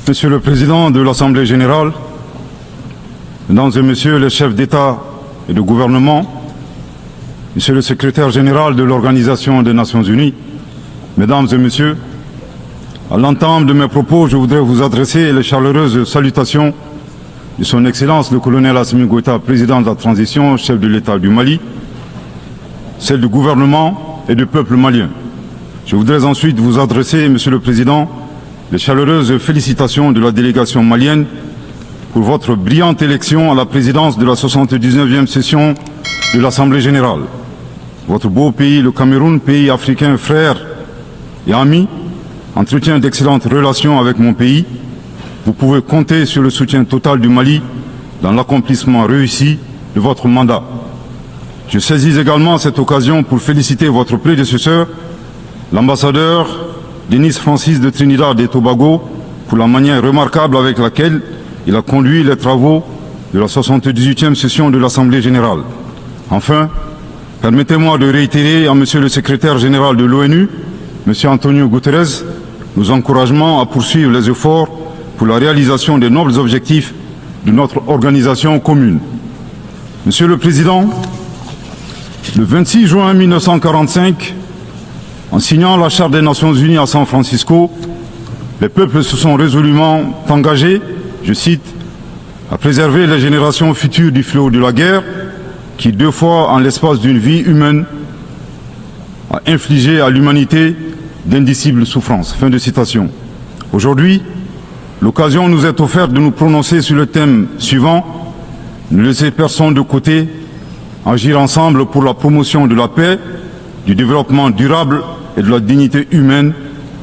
Monsieur le Président de l'Assemblée générale, Mesdames et Messieurs les chefs d'État et de gouvernement, Monsieur le Secrétaire général de l'Organisation des Nations Unies, Mesdames et Messieurs, à l'entame de mes propos, je voudrais vous adresser les chaleureuses salutations de Son Excellence le colonel Assimi Goïta, président de la transition, chef de l'État du Mali, celles du gouvernement et du peuple malien. Je voudrais ensuite vous adresser, Monsieur le Président, les chaleureuses félicitations de la délégation malienne pour votre brillante élection à la présidence de la 79e session de l'Assemblée générale. Votre beau pays, le Cameroun, pays africain frère et ami, entretient d'excellentes relations avec mon pays. Vous pouvez compter sur le soutien total du Mali dans l'accomplissement réussi de votre mandat. Je saisis également cette occasion pour féliciter votre prédécesseur, l'ambassadeur Denis Francis de Trinidad et Tobago, pour la manière remarquable avec laquelle il a conduit les travaux de la 78e session de l'Assemblée générale. Enfin, permettez-moi de réitérer à Monsieur le secrétaire général de l'ONU, Monsieur Antonio Guterres, nos encouragements à poursuivre les efforts pour la réalisation des nobles objectifs de notre organisation commune. Monsieur le Président, le 26 juin 1945, en signant la Charte des Nations Unies à San Francisco, les peuples se sont résolument engagés, je cite, à préserver les générations futures du fléau de la guerre qui, 2 fois en l'espace d'une vie humaine, a infligé à l'humanité d'indicibles souffrances. Fin de citation. Aujourd'hui, l'occasion nous est offerte de nous prononcer sur le thème suivant: ne laisser personne de côté, agir ensemble pour la promotion de la paix, du développement durable et de la dignité humaine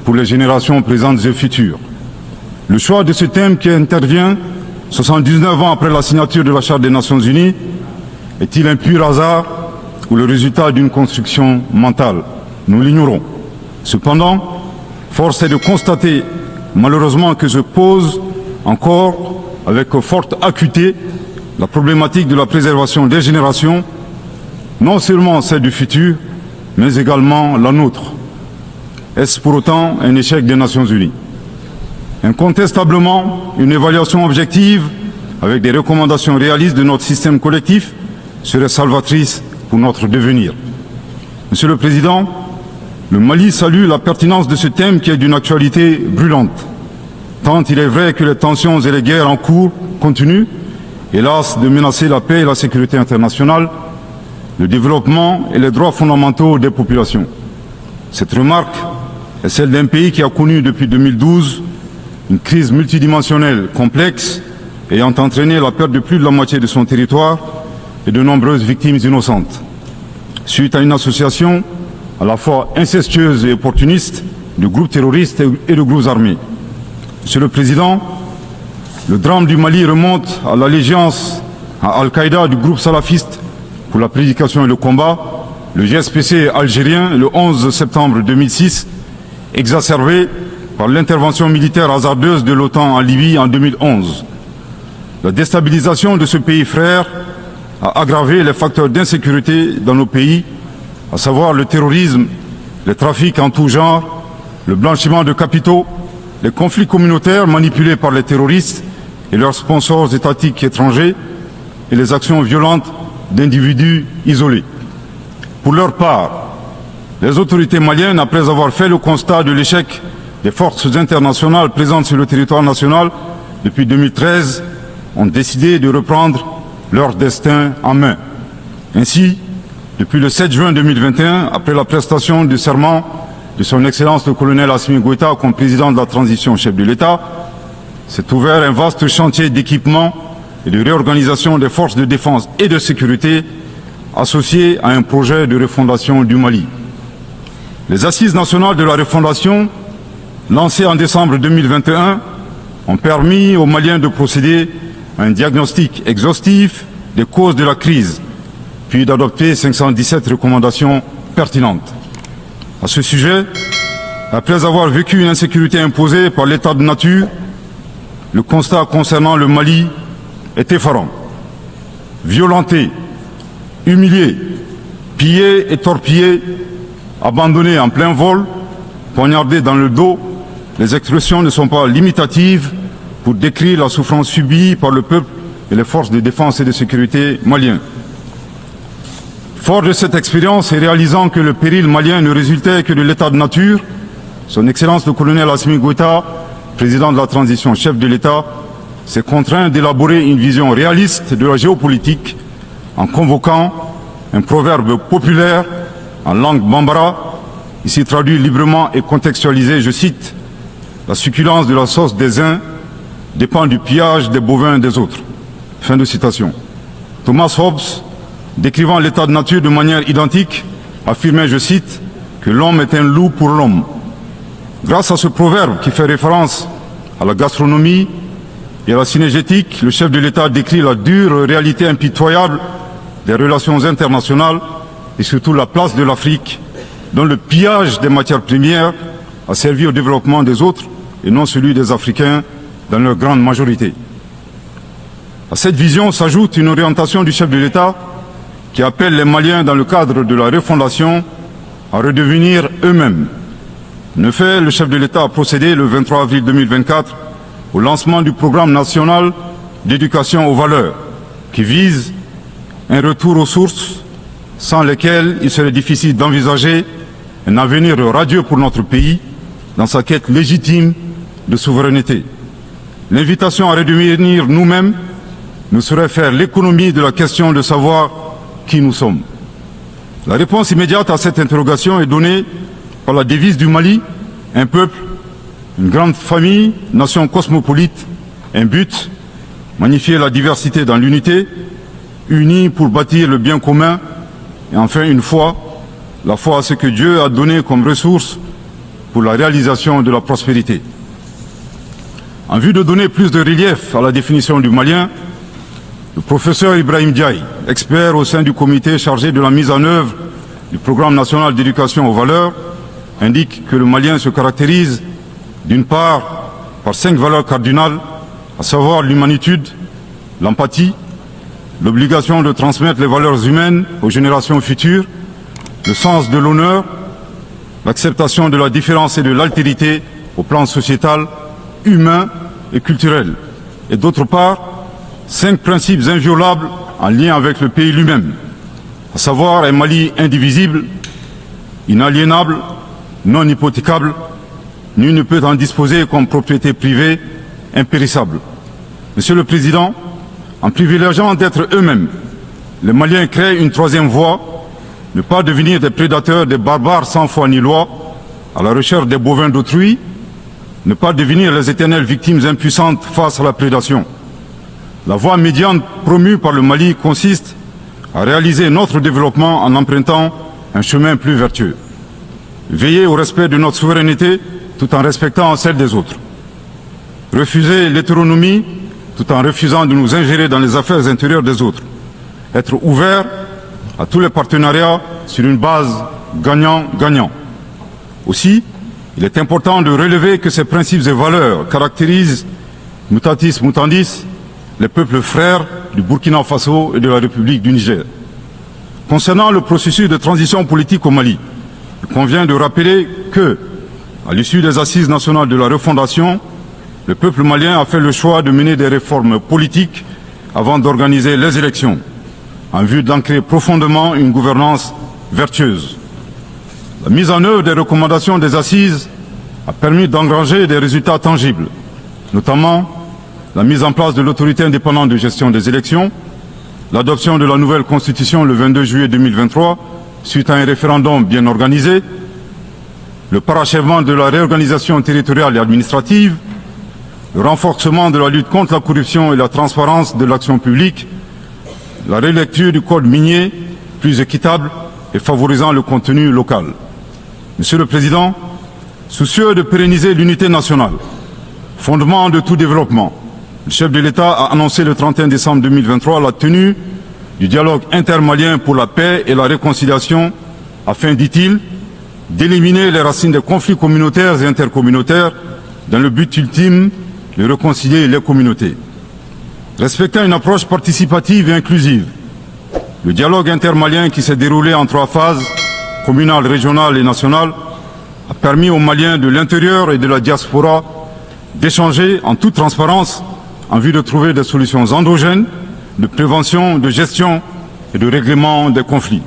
pour les générations présentes et futures. Le choix de ce thème, qui intervient 79 ans après la signature de la Charte des Nations Unies, est-il un pur hasard ou le résultat d'une construction mentale? Nous l'ignorons. Cependant, force est de constater malheureusement que se pose encore avec forte acuité la problématique de la préservation des générations, non seulement celle du futur, mais également la nôtre. Est-ce pour autant un échec des Nations Unies? Incontestablement, une évaluation objective avec des recommandations réalistes de notre système collectif serait salvatrice pour notre devenir. Monsieur le Président, le Mali salue la pertinence de ce thème qui est d'une actualité brûlante, tant il est vrai que les tensions et les guerres en cours continuent, hélas, de menacer la paix et la sécurité internationale, le développement et les droits fondamentaux des populations. Cette remarque est celle d'un pays qui a connu depuis 2012 une crise multidimensionnelle complexe ayant entraîné la perte de plus de la moitié de son territoire et de nombreuses victimes innocentes, suite à une association à la fois incestueuse et opportuniste de groupes terroristes et de groupes armés. Monsieur le Président, le drame du Mali remonte à l'allégeance à Al-Qaïda du groupe salafiste pour la prédication et le combat, le GSPC algérien, le 11 septembre 2006, exacerbé par l'intervention militaire hasardeuse de l'OTAN en Libye en 2011. La déstabilisation de ce pays frère a aggravé les facteurs d'insécurité dans nos pays, à savoir le terrorisme, les trafics en tout genre, le blanchiment de capitaux, les conflits communautaires manipulés par les terroristes et leurs sponsors étatiques étrangers et les actions violentes d'individus isolés. Pour leur part, les autorités maliennes, après avoir fait le constat de l'échec des forces internationales présentes sur le territoire national depuis 2013, ont décidé de reprendre leur destin en main. Ainsi, depuis le 7 juin 2021, après la prestation du serment de son Excellence le colonel Assimi Goïta comme président de la transition chef de l'État, s'est ouvert un vaste chantier d'équipement et de réorganisation des forces de défense et de sécurité associé à un projet de refondation du Mali. Les assises nationales de la refondation, lancées en décembre 2021, ont permis aux Maliens de procéder à un diagnostic exhaustif des causes de la crise, puis d'adopter 517 recommandations pertinentes. À ce sujet, après avoir vécu une insécurité imposée par l'état de nature, le constat concernant le Mali est effarant. Violenté, humilié, pillé et torpillé, abandonné en plein vol, poignardé dans le dos, les expressions ne sont pas limitatives pour décrire la souffrance subie par le peuple et les forces de défense et de sécurité maliens. Fort de cette expérience et réalisant que le péril malien ne résultait que de l'état de nature, son Excellence le colonel Assimi Goïta, président de la transition, chef de l'État, s'est contraint d'élaborer une vision réaliste de la géopolitique en convoquant un proverbe populaire en langue bambara, ici traduit librement et contextualisé, je cite, « La succulence de la sauce des uns dépend du pillage des bovins des autres ». Fin de citation. Thomas Hobbes, décrivant l'état de nature de manière identique, affirmait, je cite, que l'homme est un loup pour l'homme. Grâce à ce proverbe qui fait référence à la gastronomie et à la cinégétique, le chef de l'État décrit la dure réalité impitoyable des relations internationales et surtout la place de l'Afrique, dont le pillage des matières premières a servi au développement des autres et non celui des Africains dans leur grande majorité. À cette vision s'ajoute une orientation du chef de l'État qui appelle les Maliens, dans le cadre de la refondation, à redevenir eux-mêmes. En effet, le chef de l'État a procédé le 23 avril 2024 au lancement du programme national d'éducation aux valeurs, qui vise un retour aux sources sans lesquelles il serait difficile d'envisager un avenir radieux pour notre pays dans sa quête légitime de souveraineté. L'invitation à redevenir nous-mêmes nous serait faire l'économie de la question de savoir qui nous sommes. La réponse immédiate à cette interrogation est donnée par la devise du Mali, un peuple, une grande famille, nation cosmopolite, un but, magnifier la diversité dans l'unité, unis pour bâtir le bien commun, et enfin une foi, la foi à ce que Dieu a donné comme ressource pour la réalisation de la prospérité. En vue de donner plus de relief à la définition du malien, le professeur Ibrahim Diaye, expert au sein du comité chargé de la mise en œuvre du programme national d'éducation aux valeurs, indique que le malien se caractérise d'une part par 5 valeurs cardinales, à savoir l'humanitude, l'empathie, l'obligation de transmettre les valeurs humaines aux générations futures, le sens de l'honneur, l'acceptation de la différence et de l'altérité au plan sociétal, humain et culturel, et d'autre part, 5 principes inviolables en lien avec le pays lui-même, à savoir un Mali indivisible, inaliénable, non hypothécable, nul ne peut en disposer comme propriété privée, impérissable. Monsieur le Président, en privilégiant d'être eux-mêmes, les Maliens créent une 3e voie, ne pas devenir des prédateurs, des barbares sans foi ni loi, à la recherche des bovins d'autrui, ne pas devenir les éternelles victimes impuissantes face à la prédation. La voie médiane promue par le Mali consiste à réaliser notre développement en empruntant un chemin plus vertueux. Veiller au respect de notre souveraineté tout en respectant celle des autres. Refuser l'hétéronomie tout en refusant de nous ingérer dans les affaires intérieures des autres. Être ouvert à tous les partenariats sur une base gagnant-gagnant. Aussi, il est important de relever que ces principes et valeurs caractérisent, mutatis mutandis, les peuples frères du Burkina Faso et de la République du Niger. Concernant le processus de transition politique au Mali, il convient de rappeler que, à l'issue des assises nationales de la refondation, le peuple malien a fait le choix de mener des réformes politiques avant d'organiser les élections, en vue d'ancrer profondément une gouvernance vertueuse. La mise en œuvre des recommandations des assises a permis d'engranger des résultats tangibles, notamment la mise en place de l'autorité indépendante de gestion des élections, l'adoption de la nouvelle constitution le 22 juillet 2023, suite à un référendum bien organisé, le parachèvement de la réorganisation territoriale et administrative, le renforcement de la lutte contre la corruption et la transparence de l'action publique, la relecture du code minier plus équitable et favorisant le contenu local. Monsieur le Président, soucieux de pérenniser l'unité nationale, fondement de tout développement, le chef de l'État a annoncé le 31 décembre 2023 la tenue du dialogue intermalien pour la paix et la réconciliation afin, dit-il, d'éliminer les racines des conflits communautaires et intercommunautaires dans le but ultime de réconcilier les communautés. Respectant une approche participative et inclusive, le dialogue intermalien qui s'est déroulé en 3 phases, communale, régionale et nationale, a permis aux Maliens de l'intérieur et de la diaspora d'échanger en toute transparence en vue de trouver des solutions endogènes de prévention, de gestion et de règlement des conflits.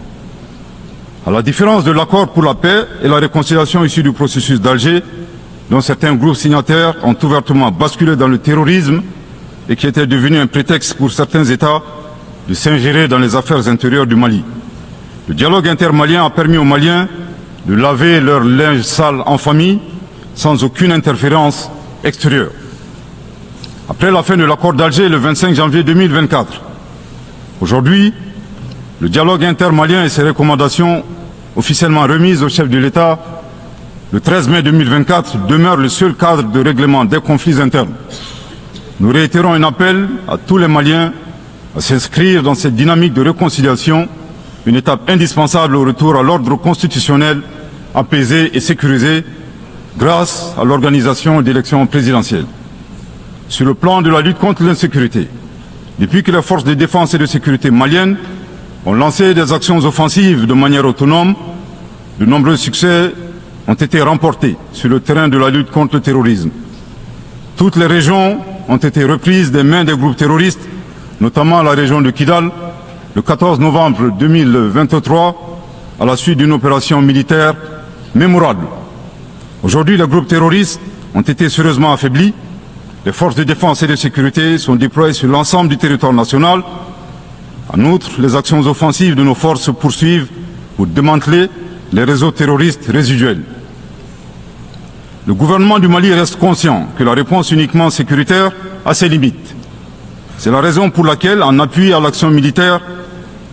À la différence de l'accord pour la paix et la réconciliation issu du processus d'Alger, dont certains groupes signataires ont ouvertement basculé dans le terrorisme et qui était devenu un prétexte pour certains États de s'ingérer dans les affaires intérieures du Mali. Le dialogue intermalien a permis aux Maliens de laver leur linge sale en famille sans aucune interférence extérieure. Après la fin de l'accord d'Alger le 25 janvier 2024, aujourd'hui, le dialogue intermalien et ses recommandations officiellement remises au chef de l'État le 13 mai 2024 demeurent le seul cadre de règlement des conflits internes. Nous réitérons un appel à tous les Maliens à s'inscrire dans cette dynamique de réconciliation, une étape indispensable au retour à l'ordre constitutionnel apaisé et sécurisé grâce à l'organisation d'élections présidentielles. Sur le plan de la lutte contre l'insécurité, depuis que les forces de défense et de sécurité maliennes ont lancé des actions offensives de manière autonome, de nombreux succès ont été remportés sur le terrain de la lutte contre le terrorisme. Toutes les régions ont été reprises des mains des groupes terroristes, notamment la région de Kidal, le 14 novembre 2023, à la suite d'une opération militaire mémorable. Aujourd'hui, les groupes terroristes ont été sérieusement affaiblis. Les forces de défense et de sécurité sont déployées sur l'ensemble du territoire national. En outre, les actions offensives de nos forces se poursuivent pour démanteler les réseaux terroristes résiduels. Le gouvernement du Mali reste conscient que la réponse uniquement sécuritaire a ses limites. C'est la raison pour laquelle, en appui à l'action militaire,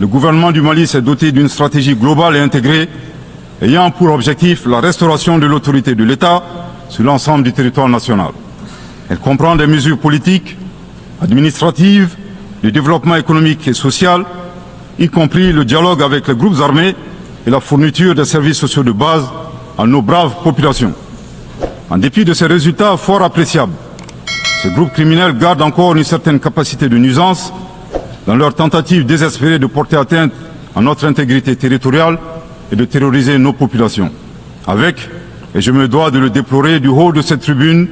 le gouvernement du Mali s'est doté d'une stratégie globale et intégrée ayant pour objectif la restauration de l'autorité de l'État sur l'ensemble du territoire national. Elle comprend des mesures politiques, administratives, de développement économique et social, y compris le dialogue avec les groupes armés et la fourniture des services sociaux de base à nos braves populations. En dépit de ces résultats fort appréciables, ces groupes criminels gardent encore une certaine capacité de nuisance dans leur tentative désespérée de porter atteinte à notre intégrité territoriale et de terroriser nos populations. Avec, et je me dois de le déplorer du haut de cette tribune,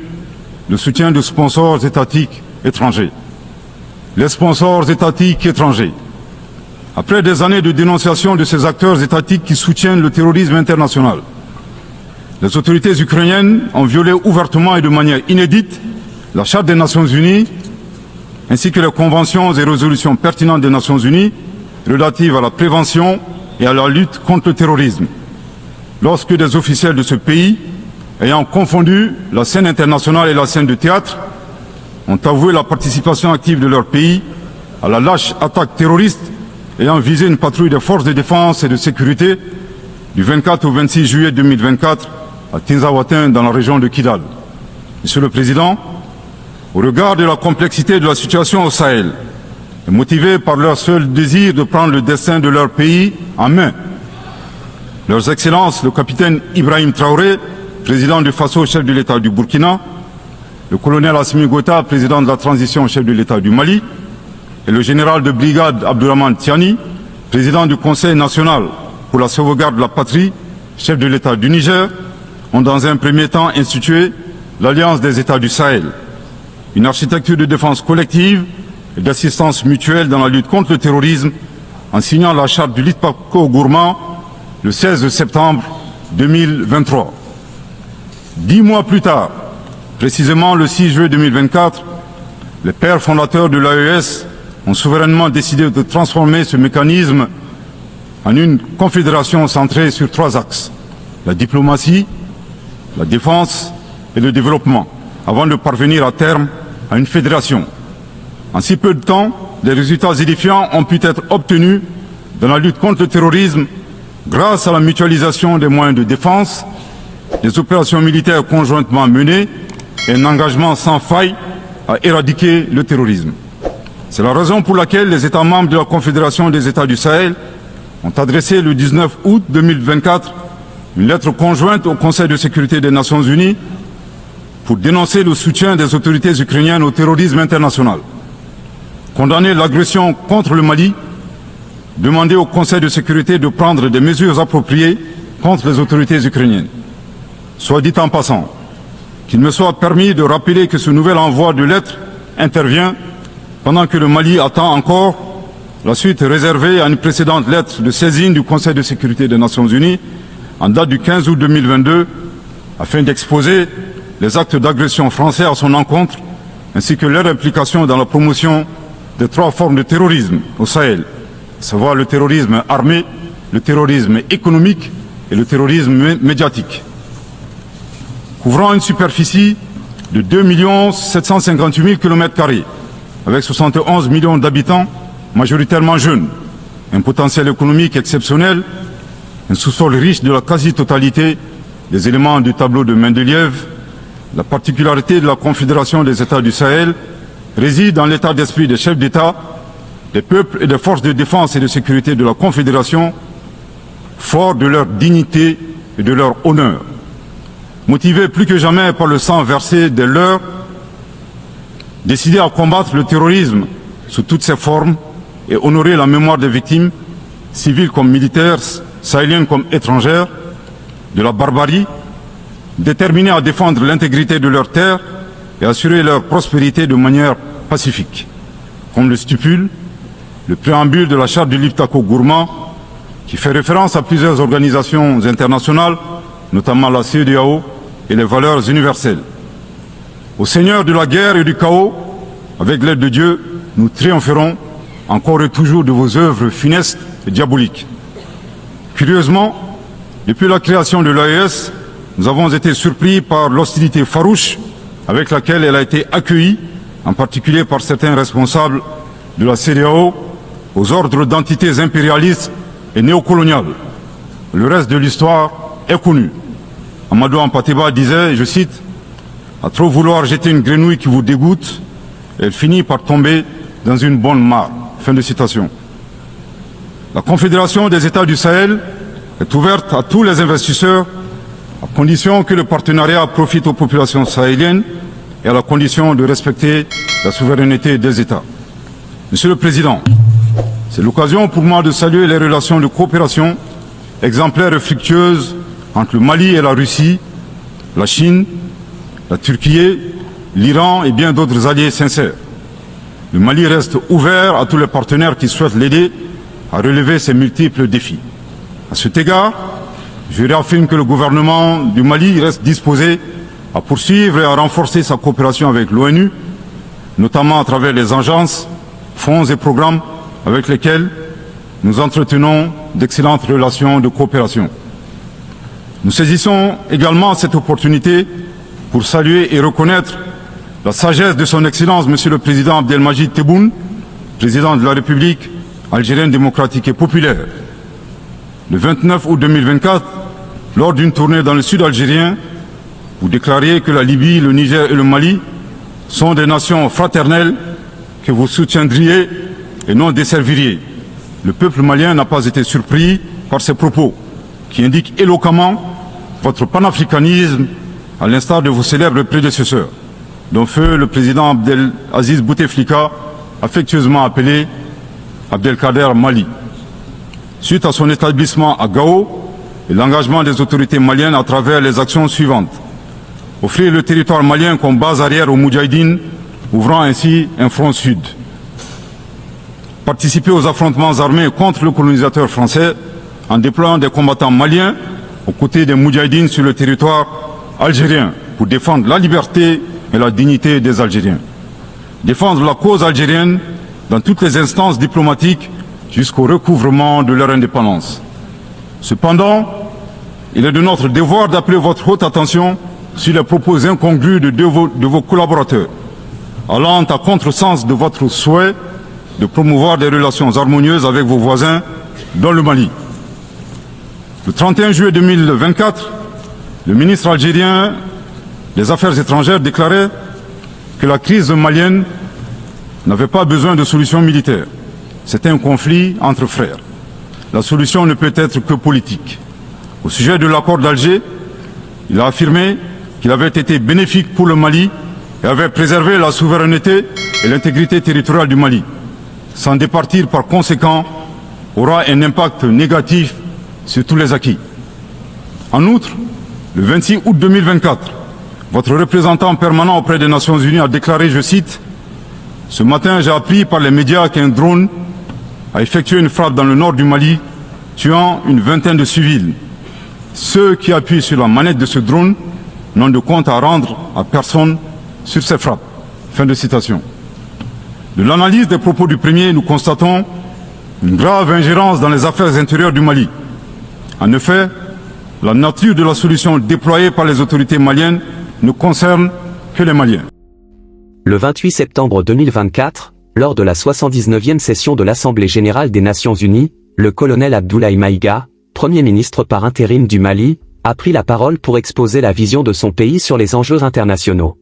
le soutien de sponsors étatiques étrangers. Les sponsors étatiques étrangers. Après des années de dénonciation de ces acteurs étatiques qui soutiennent le terrorisme international, les autorités ukrainiennes ont violé ouvertement et de manière inédite la Charte des Nations Unies ainsi que les conventions et résolutions pertinentes des Nations Unies relatives à la prévention et à la lutte contre le terrorisme. Lorsque des officiels de ce pays, ayant confondu la scène internationale et la scène de théâtre, ont avoué la participation active de leur pays à la lâche attaque terroriste ayant visé une patrouille des forces de défense et de sécurité du 24 au 26 juillet 2024 à Tinzaouatin dans la région de Kidal. Monsieur le Président, au regard de la complexité de la situation au Sahel, et motivés par leur seul désir de prendre le destin de leur pays en main, Leurs Excellences, le capitaine Ibrahim Traoré, président du Faso, chef de l'État du Burkina, le colonel Assimi Goïta, président de la transition, chef de l'État du Mali, et le général de brigade Abdourahmane Tiani, président du Conseil national pour la sauvegarde de la patrie, chef de l'État du Niger, ont dans un premier temps institué l'Alliance des États du Sahel, une architecture de défense collective et d'assistance mutuelle dans la lutte contre le terrorisme, en signant la charte du Litpako-Gourmand le 16 septembre 2023. 10 mois plus tard, précisément le 6 juillet 2024, les pères fondateurs de l'AES ont souverainement décidé de transformer ce mécanisme en une confédération centrée sur 3 axes: la diplomatie, la défense et le développement, avant de parvenir à terme à une fédération. En si peu de temps, des résultats édifiants ont pu être obtenus dans la lutte contre le terrorisme grâce à la mutualisation des moyens de défense, des opérations militaires conjointement menées et un engagement sans faille à éradiquer le terrorisme. C'est la raison pour laquelle les États membres de la Confédération des États du Sahel ont adressé le 19 août 2024 une lettre conjointe au Conseil de sécurité des Nations Unies pour dénoncer le soutien des autorités ukrainiennes au terrorisme international, condamner l'agression contre le Mali, demander au Conseil de sécurité de prendre des mesures appropriées contre les autorités ukrainiennes. Soit dit en passant, qu'il me soit permis de rappeler que ce nouvel envoi de lettres intervient pendant que le Mali attend encore la suite réservée à une précédente lettre de saisine du Conseil de sécurité des Nations Unies en date du 15 août 2022 afin d'exposer les actes d'agression français à son encontre ainsi que leur implication dans la promotion de 3 formes de terrorisme au Sahel, à savoir le terrorisme armé, le terrorisme économique et le terrorisme médiatique. Couvrant une superficie de 2 758 000 km², avec 71 millions d'habitants, majoritairement jeunes, un potentiel économique exceptionnel, un sous-sol riche de la quasi-totalité des éléments du tableau de Mendeleïev, la particularité de la Confédération des États du Sahel réside dans l'état d'esprit des chefs d'État, des peuples et des forces de défense et de sécurité de la Confédération, forts de leur dignité et de leur honneur. Motivés plus que jamais par le sang versé des leurs, décidés à combattre le terrorisme sous toutes ses formes et honorer la mémoire des victimes, civiles comme militaires, sahéliennes comme étrangères, de la barbarie, déterminés à défendre l'intégrité de leurs terres et assurer leur prospérité de manière pacifique. Comme le stipule le préambule de la charte du Liptako-Gourma, qui fait référence à plusieurs organisations internationales, notamment la CEDEAO et les valeurs universelles. Au Seigneur de la guerre et du chaos, avec l'aide de Dieu, nous triompherons encore et toujours de vos œuvres funestes et diaboliques. Curieusement, depuis la création de l'AES, nous avons été surpris par l'hostilité farouche avec laquelle elle a été accueillie, en particulier par certains responsables de la CEDEAO, aux ordres d'entités impérialistes et néocoloniales. Le reste de l'histoire est connu. Amadou Hampâté-Bâ disait, je cite, « À trop vouloir jeter une grenouille qui vous dégoûte, elle finit par tomber dans une bonne mare. » Fin de citation. La Confédération des États du Sahel est ouverte à tous les investisseurs à condition que le partenariat profite aux populations sahéliennes et à la condition de respecter la souveraineté des États. Monsieur le Président, c'est l'occasion pour moi de saluer les relations de coopération exemplaires et fructueuses entre le Mali et la Russie, la Chine, la Turquie, l'Iran et bien d'autres alliés sincères. Le Mali reste ouvert à tous les partenaires qui souhaitent l'aider à relever ces multiples défis. À cet égard, je réaffirme que le gouvernement du Mali reste disposé à poursuivre et à renforcer sa coopération avec l'ONU, notamment à travers les agences, fonds et programmes avec lesquels nous entretenons d'excellentes relations de coopération. Nous saisissons également cette opportunité pour saluer et reconnaître la sagesse de son Excellence, Monsieur le Président Abdelmadjid Tebboune, Président de la République algérienne démocratique et populaire. Le 29 août 2024, lors d'une tournée dans le sud algérien, vous déclariez que la Libye, le Niger et le Mali sont des nations fraternelles que vous soutiendriez et non desserviriez. Le peuple malien n'a pas été surpris par ces propos, qui indiquent éloquemment votre panafricanisme, à l'instar de vos célèbres prédécesseurs, dont feu le président Abdelaziz Bouteflika, affectueusement appelé Abdelkader Mali. Suite à son établissement à Gao et l'engagement des autorités maliennes à travers les actions suivantes. Offrir le territoire malien comme base arrière aux Moudjahidines, ouvrant ainsi un front sud. Participer aux affrontements armés contre le colonisateur français en déployant des combattants maliens aux côtés des Moudjahidines sur le territoire algérien pour défendre la liberté et la dignité des Algériens. Défendre la cause algérienne dans toutes les instances diplomatiques jusqu'au recouvrement de leur indépendance. Cependant, il est de notre devoir d'appeler votre haute attention sur les propos incongrus de vos collaborateurs, allant à contresens de votre souhait de promouvoir des relations harmonieuses avec vos voisins dans le Mali. Le 31 juillet 2024, le ministre algérien des Affaires étrangères déclarait que la crise malienne n'avait pas besoin de solution militaire. C'était un conflit entre frères. La solution ne peut être que politique. Au sujet de l'accord d'Alger, il a affirmé qu'il avait été bénéfique pour le Mali et avait préservé la souveraineté et l'intégrité territoriale du Mali. S'en départir par conséquent aura un impact négatif sur tous les acquis. En outre, le 26 août 2024, Votre représentant permanent auprès des Nations Unies a déclaré, je cite, « Ce matin, j'ai appris par les médias qu'un drone a effectué une frappe dans le nord du Mali, tuant une vingtaine de civils. Ceux qui appuient sur la manette de ce drone n'ont de compte à rendre à personne sur ces frappes. » Fin de citation. De l'analyse des propos du premier, nous constatons une grave ingérence dans les affaires intérieures du Mali. En effet, la nature de la solution déployée par les autorités maliennes ne concerne que les Maliens. Le 28 septembre 2024, lors de la 79e session de l'Assemblée générale des Nations unies, le colonel Abdoulaye Maïga, Premier ministre par intérim du Mali, a pris la parole pour exposer la vision de son pays sur les enjeux internationaux.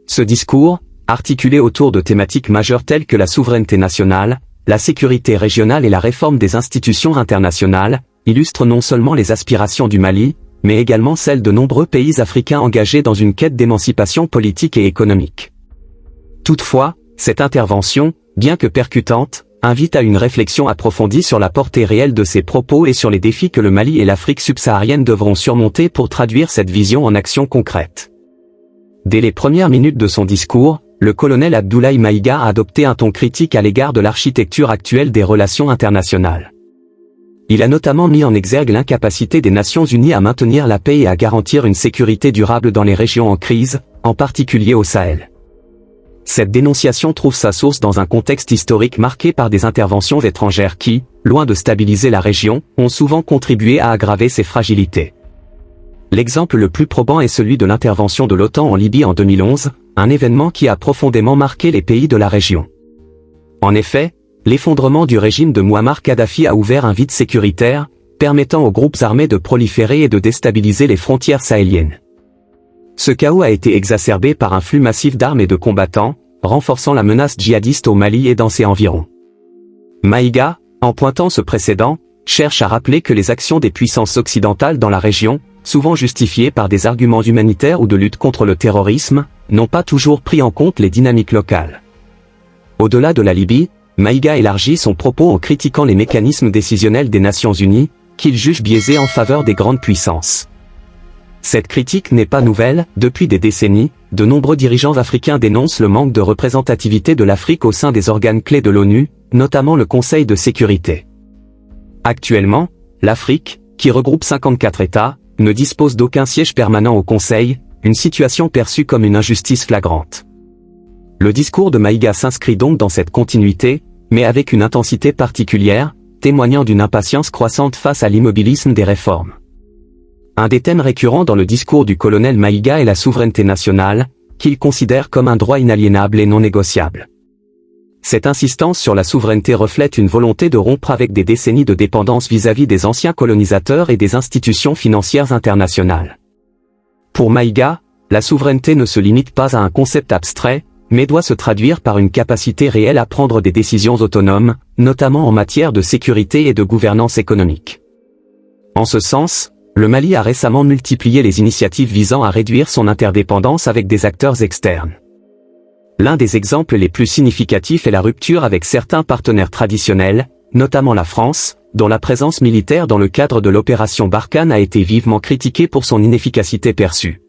Ce discours, articulé autour de thématiques majeures telles que la souveraineté nationale, la sécurité régionale et la réforme des institutions internationales, illustre non seulement les aspirations du Mali, mais également celles de nombreux pays africains engagés dans une quête d'émancipation politique et économique. Toutefois, cette intervention, bien que percutante, invite à une réflexion approfondie sur la portée réelle de ces propos et sur les défis que le Mali et l'Afrique subsaharienne devront surmonter pour traduire cette vision en actions concrètes. Dès les premières minutes de son discours, le colonel Abdoulaye Maïga a adopté un ton critique à l'égard de l'architecture actuelle des relations internationales. Il a notamment mis en exergue l'incapacité des Nations Unies à maintenir la paix et à garantir une sécurité durable dans les régions en crise, en particulier au Sahel. Cette dénonciation trouve sa source dans un contexte historique marqué par des interventions étrangères qui, loin de stabiliser la région, ont souvent contribué à aggraver ses fragilités. L'exemple le plus probant est celui de l'intervention de l'OTAN en Libye en 2011, un événement qui a profondément marqué les pays de la région. En effet, l'effondrement du régime de Mouammar Kadhafi a ouvert un vide sécuritaire, permettant aux groupes armés de proliférer et de déstabiliser les frontières sahéliennes. Ce chaos a été exacerbé par un flux massif d'armes et de combattants, renforçant la menace djihadiste au Mali et dans ses environs. Maïga, en pointant ce précédent, cherche à rappeler que les actions des puissances occidentales dans la région, souvent justifiées par des arguments humanitaires ou de lutte contre le terrorisme, n'ont pas toujours pris en compte les dynamiques locales. Au-delà de la Libye, Maïga élargit son propos en critiquant les mécanismes décisionnels des Nations Unies, qu'il juge biaisés en faveur des grandes puissances. Cette critique n'est pas nouvelle, depuis des décennies, de nombreux dirigeants africains dénoncent le manque de représentativité de l'Afrique au sein des organes clés de l'ONU, notamment le Conseil de sécurité. Actuellement, l'Afrique, qui regroupe 54 États, ne dispose d'aucun siège permanent au Conseil, une situation perçue comme une injustice flagrante. Le discours de Maïga s'inscrit donc dans cette continuité, mais avec une intensité particulière, témoignant d'une impatience croissante face à l'immobilisme des réformes. Un des thèmes récurrents dans le discours du colonel Maïga est la souveraineté nationale, qu'il considère comme un droit inaliénable et non négociable. Cette insistance sur la souveraineté reflète une volonté de rompre avec des décennies de dépendance vis-à-vis des anciens colonisateurs et des institutions financières internationales. Pour Maïga, la souveraineté ne se limite pas à un concept abstrait, mais doit se traduire par une capacité réelle à prendre des décisions autonomes, notamment en matière de sécurité et de gouvernance économique. En ce sens, le Mali a récemment multiplié les initiatives visant à réduire son interdépendance avec des acteurs externes. L'un des exemples les plus significatifs est la rupture avec certains partenaires traditionnels, notamment la France, dont la présence militaire dans le cadre de l'opération Barkhane a été vivement critiquée pour son inefficacité perçue.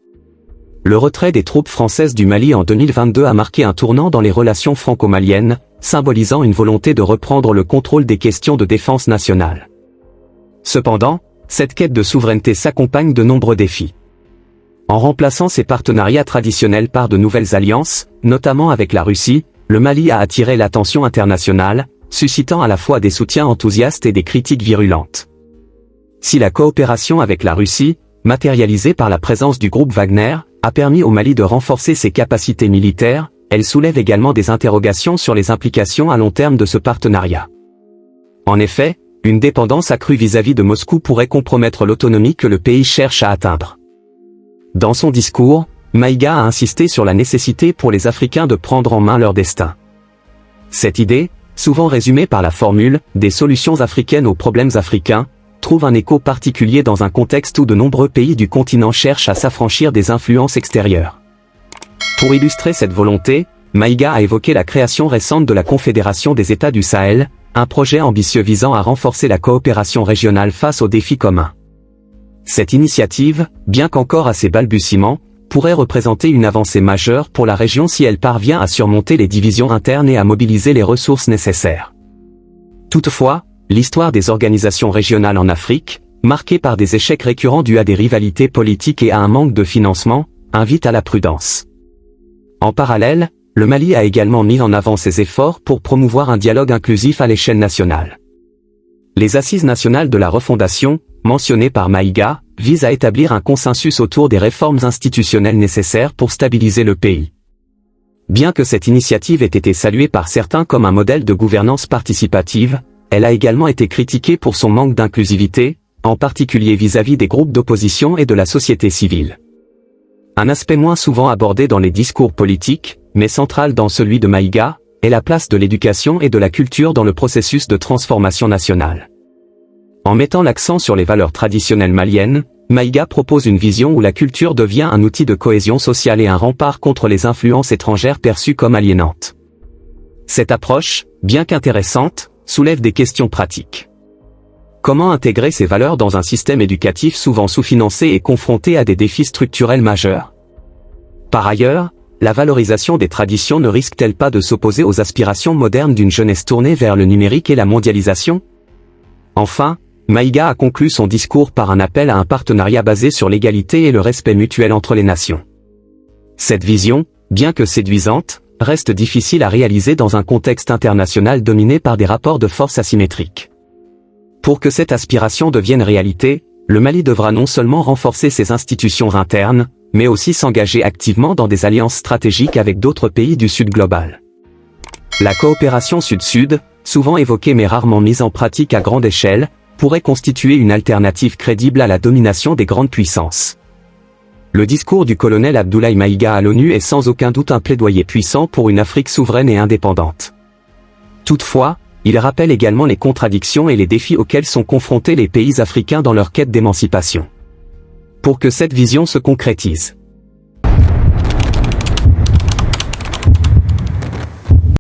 Le retrait des troupes françaises du Mali en 2022 a marqué un tournant dans les relations franco-maliennes, symbolisant une volonté de reprendre le contrôle des questions de défense nationale. Cependant, cette quête de souveraineté s'accompagne de nombreux défis. En remplaçant ses partenariats traditionnels par de nouvelles alliances, notamment avec la Russie, le Mali a attiré l'attention internationale, suscitant à la fois des soutiens enthousiastes et des critiques virulentes. Si la coopération avec la Russie, matérialisée par la présence du groupe Wagner, a permis au Mali de renforcer ses capacités militaires, elle soulève également des interrogations sur les implications à long terme de ce partenariat. En effet, une dépendance accrue vis-à-vis de Moscou pourrait compromettre l'autonomie que le pays cherche à atteindre. Dans son discours, Maïga a insisté sur la nécessité pour les Africains de prendre en main leur destin. Cette idée, souvent résumée par la formule « des solutions africaines aux problèmes africains », trouve un écho particulier dans un contexte où de nombreux pays du continent cherchent à s'affranchir des influences extérieures. Pour illustrer cette volonté, Maïga a évoqué la création récente de la Confédération des États du Sahel, un projet ambitieux visant à renforcer la coopération régionale face aux défis communs. Cette initiative, bien qu'encore à ses balbutiements, pourrait représenter une avancée majeure pour la région si elle parvient à surmonter les divisions internes et à mobiliser les ressources nécessaires. Toutefois, l'histoire des organisations régionales en Afrique, marquée par des échecs récurrents dus à des rivalités politiques et à un manque de financement, invite à la prudence. En parallèle, le Mali a également mis en avant ses efforts pour promouvoir un dialogue inclusif à l'échelle nationale. Les Assises nationales de la refondation, mentionnées par Maïga, visent à établir un consensus autour des réformes institutionnelles nécessaires pour stabiliser le pays. Bien que cette initiative ait été saluée par certains comme un modèle de gouvernance participative, elle a également été critiquée pour son manque d'inclusivité, en particulier vis-à-vis des groupes d'opposition et de la société civile. Un aspect moins souvent abordé dans les discours politiques, mais central dans celui de Maïga, est la place de l'éducation et de la culture dans le processus de transformation nationale. En mettant l'accent sur les valeurs traditionnelles maliennes, Maïga propose une vision où la culture devient un outil de cohésion sociale et un rempart contre les influences étrangères perçues comme aliénantes. Cette approche, bien qu'intéressante, soulève des questions pratiques. Comment intégrer ces valeurs dans un système éducatif souvent sous-financé et confronté à des défis structurels majeurs? Par ailleurs, la valorisation des traditions ne risque-t-elle pas de s'opposer aux aspirations modernes d'une jeunesse tournée vers le numérique et la mondialisation? Enfin, Maïga a conclu son discours par un appel à un partenariat basé sur l'égalité et le respect mutuel entre les nations. Cette vision, bien que séduisante, reste difficile à réaliser dans un contexte international dominé par des rapports de force asymétriques. Pour que cette aspiration devienne réalité, le Mali devra non seulement renforcer ses institutions internes, mais aussi s'engager activement dans des alliances stratégiques avec d'autres pays du Sud global. La coopération Sud-Sud, souvent évoquée mais rarement mise en pratique à grande échelle, pourrait constituer une alternative crédible à la domination des grandes puissances. Le discours du colonel Abdoulaye Maïga à l'ONU est sans aucun doute un plaidoyer puissant pour une Afrique souveraine et indépendante. Toutefois, il rappelle également les contradictions et les défis auxquels sont confrontés les pays africains dans leur quête d'émancipation. Pour que cette vision se concrétise,